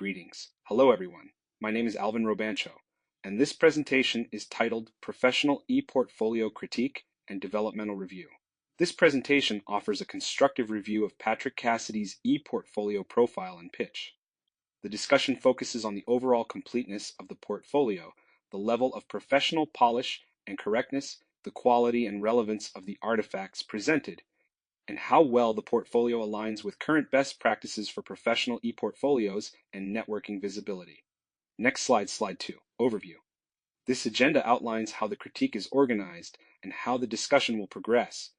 Greetings. Hello everyone. My name is Alvin Robancho, and this presentation is titled Professional ePortfolio Critique and Developmental Review. This presentation offers a constructive review of Patrick Cassidy's ePortfolio profile and pitch. The discussion focuses on the overall completeness of the portfolio, the level of professional polish and correctness, the quality and relevance of the artifacts presented, and how well the portfolio aligns with current best practices for professional ePortfolios and networking visibility. Next slide, slide 2, overview. This agenda outlines how the critique is organized and how the discussion will progress.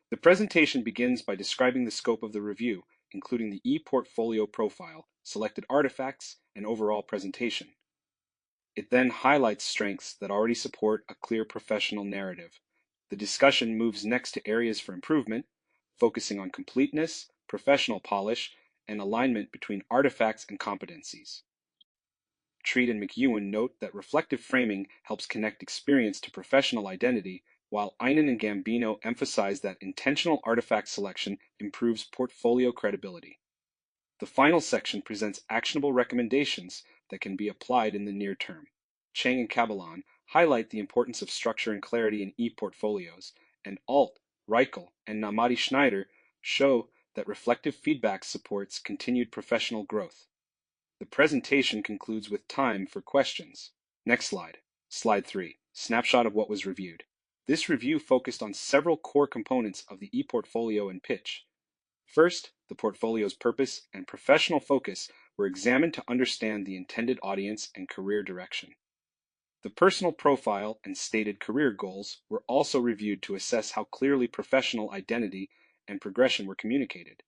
The presentation begins by describing the scope of the review, including the ePortfolio profile, selected artifacts, and overall presentation. It then highlights strengths that already support a clear professional narrative. The discussion moves next to areas for improvement, focusing on completeness, professional polish, and alignment between artifacts and competencies. Treat and McEwen note that reflective framing helps connect experience to professional identity, while Einen and Gambino emphasize that intentional artifact selection improves portfolio credibility. The final section presents actionable recommendations that can be applied in the near term. Chang and Caballon highlight the importance of structure and clarity in ePortfolios, and Alt, Reichel, and Namadi Schneider show that reflective feedback supports continued professional growth. The presentation concludes with time for questions. Next slide. Slide 3. Snapshot of what was reviewed. This review focused on several core components of the ePortfolio and pitch. First, the portfolio's purpose and professional focus were examined to understand the intended audience and career direction. The personal profile and stated career goals were also reviewed to assess how clearly professional identity and progression were communicated.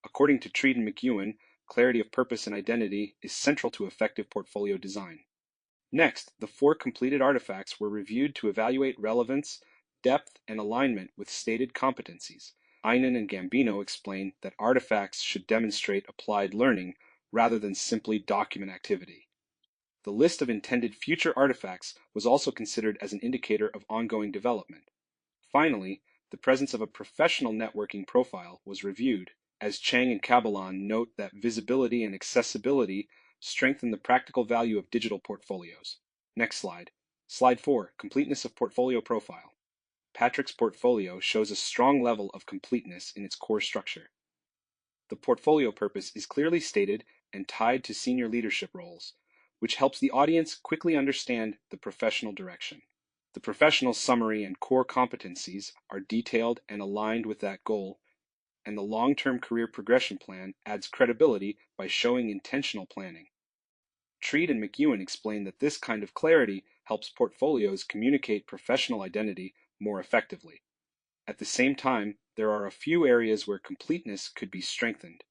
According to Treat and McEwen, clarity of purpose and identity is central to effective portfolio design. Next, the 4 completed artifacts were reviewed to evaluate relevance, depth, and alignment with stated competencies. Einen and Gambino explain that artifacts should demonstrate applied learning rather than simply document activity. The list of intended future artifacts was also considered as an indicator of ongoing development. Finally, the presence of a professional networking profile was reviewed, as Chang and Caballon note that visibility and accessibility strengthen the practical value of digital portfolios. Next slide. Slide 4, completeness of portfolio profile. Patrick's portfolio shows a strong level of completeness in its core structure. The portfolio purpose is clearly stated and tied to senior leadership roles, which helps the audience quickly understand the professional direction. The professional summary and core competencies are detailed and aligned with that goal, and the long-term career progression plan adds credibility by showing intentional planning. Treat and McEwen explain that this kind of clarity helps portfolios communicate professional identity more effectively. At the same time, there are a few areas where completeness could be strengthened.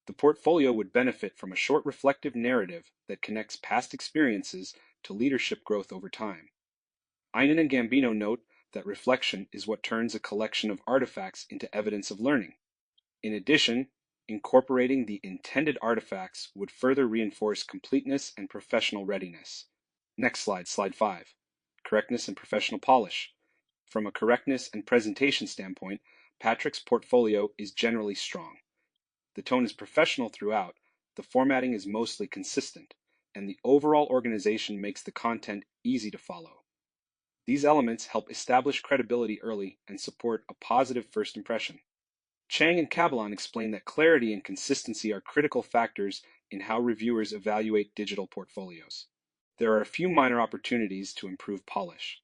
The portfolio would benefit from a short reflective narrative that connects past experiences to leadership growth over time. Einen and Gambino note that reflection is what turns a collection of artifacts into evidence of learning. In addition, incorporating the intended artifacts would further reinforce completeness and professional readiness. Next slide, slide 5. Correctness and professional polish. From a correctness and presentation standpoint, Patrick's portfolio is generally strong. The tone is professional throughout, the formatting is mostly consistent, and the overall organization makes the content easy to follow. These elements help establish credibility early and support a positive first impression. Chang and Caballon explain that clarity and consistency are critical factors in how reviewers evaluate digital portfolios. There are a few minor opportunities to improve polish.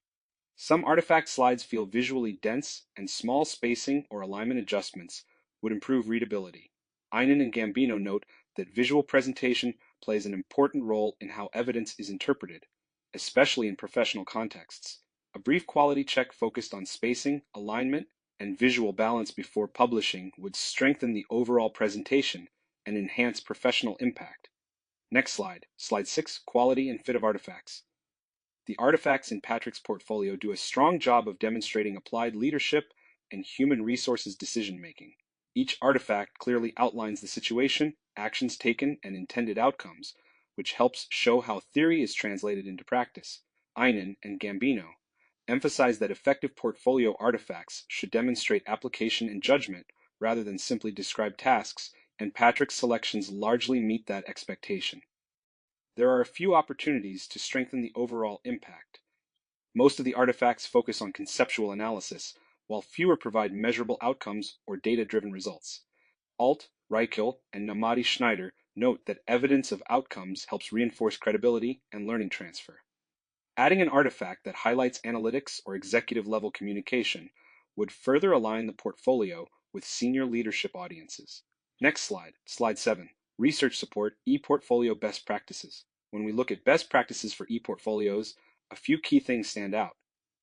Some artifact slides feel visually dense, and small spacing or alignment adjustments would improve readability. Einen and Gambino note that visual presentation plays an important role in how evidence is interpreted, especially in professional contexts. A brief quality check focused on spacing, alignment, and visual balance before publishing would strengthen the overall presentation and enhance professional impact. Next slide, slide 6, quality and fit of artifacts. The artifacts in Patrick's portfolio do a strong job of demonstrating applied leadership and human resources decision-making. Each artifact clearly outlines the situation, actions taken, and intended outcomes, which helps show how theory is translated into practice. Einen and Gambino emphasize that effective portfolio artifacts should demonstrate application and judgment rather than simply describe tasks and Patrick's selections largely meet that expectation. There are a few opportunities to strengthen the overall impact. Most of the artifacts focus on conceptual analysis, while fewer provide measurable outcomes or data-driven results. Alt, Reichel, and Namati Schneider note that evidence of outcomes helps reinforce credibility and learning transfer. Adding an artifact that highlights analytics or executive-level communication would further align the portfolio with senior leadership audiences. Next slide, slide 7. Research support ePortfolio best practices. When we look at best practices for ePortfolios, a few key things stand out.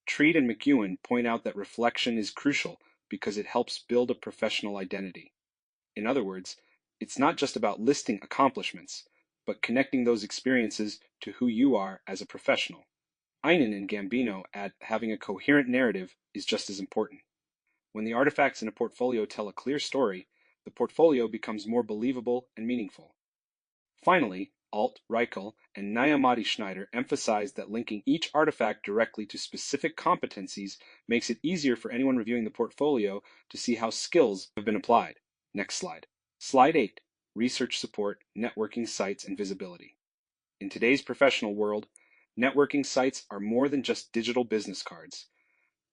Treat and McEwen point out that reflection is crucial because it helps build a professional identity. In other words, it's not just about listing accomplishments, but connecting those experiences to who you are as a professional. Einen and Gambino add having a coherent narrative is just as important. When the artifacts in a portfolio tell a clear story, the portfolio becomes more believable and meaningful. Finally, Alt, Reichel, and Nayamati Schneider emphasize that linking each artifact directly to specific competencies makes it easier for anyone reviewing the portfolio to see how skills have been applied. Next slide. Slide 8. Research support, networking sites, and visibility. In today's professional world, networking sites are more than just digital business cards.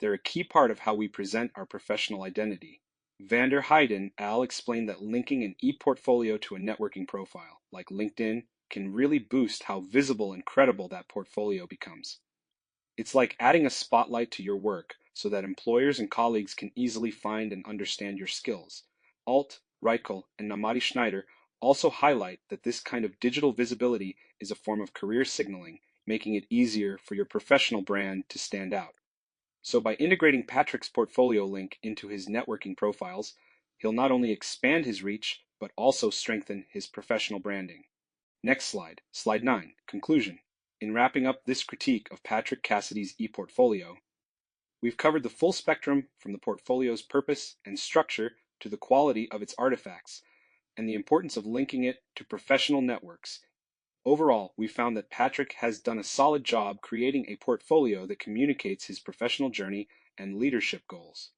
They're a key part of how we present our professional identity. Van der Heijden Al explained that linking an ePortfolio to a networking profile, like LinkedIn, can really boost how visible and credible that portfolio becomes. It's like adding a spotlight to your work so that employers and colleagues can easily find and understand your skills. Alt, Reichel, and Namati Schneider also highlight that this kind of digital visibility is a form of career signaling, making it easier for your professional brand to stand out. So by integrating Patrick's portfolio link into his networking profiles, he'll not only expand his reach, but also strengthen his professional branding. Next slide, slide 9, conclusion. In wrapping up this critique of Patrick Cassidy's ePortfolio, we've covered the full spectrum from the portfolio's purpose and structure to the quality of its artifacts, and the importance of linking it to professional networks. Overall, we found that Patrick has done a solid job creating a portfolio that communicates his professional journey and leadership goals.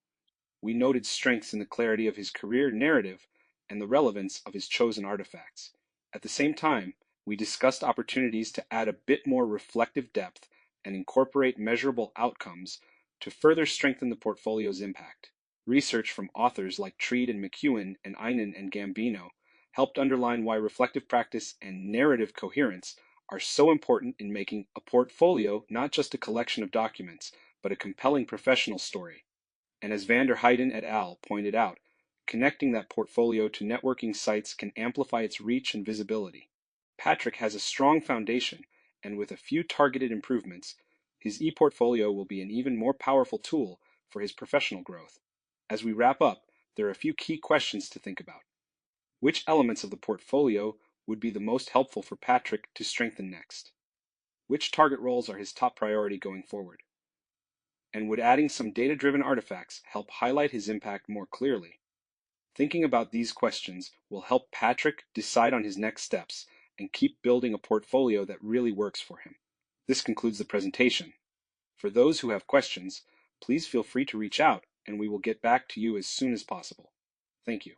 We noted strengths in the clarity of his career narrative and the relevance of his chosen artifacts. At the same time, we discussed opportunities to add a bit more reflective depth and incorporate measurable outcomes to further strengthen the portfolio's impact. Research from authors like Treat and McEwen and Einen and Gambino helped underline why reflective practice and narrative coherence are so important in making a portfolio not just a collection of documents, but a compelling professional story. And as Van der Heijden et al. Pointed out, connecting that portfolio to networking sites can amplify its reach and visibility. Patrick has a strong foundation, and with a few targeted improvements, his ePortfolio will be an even more powerful tool for his professional growth. As we wrap up, there are a few key questions to think about. Which elements of the portfolio would be the most helpful for Patrick to strengthen next? Which target roles are his top priority going forward? And would adding some data-driven artifacts help highlight his impact more clearly? Thinking about these questions will help Patrick decide on his next steps and keep building a portfolio that really works for him. This concludes the presentation. For those who have questions, please feel free to reach out and we will get back to you as soon as possible. Thank you.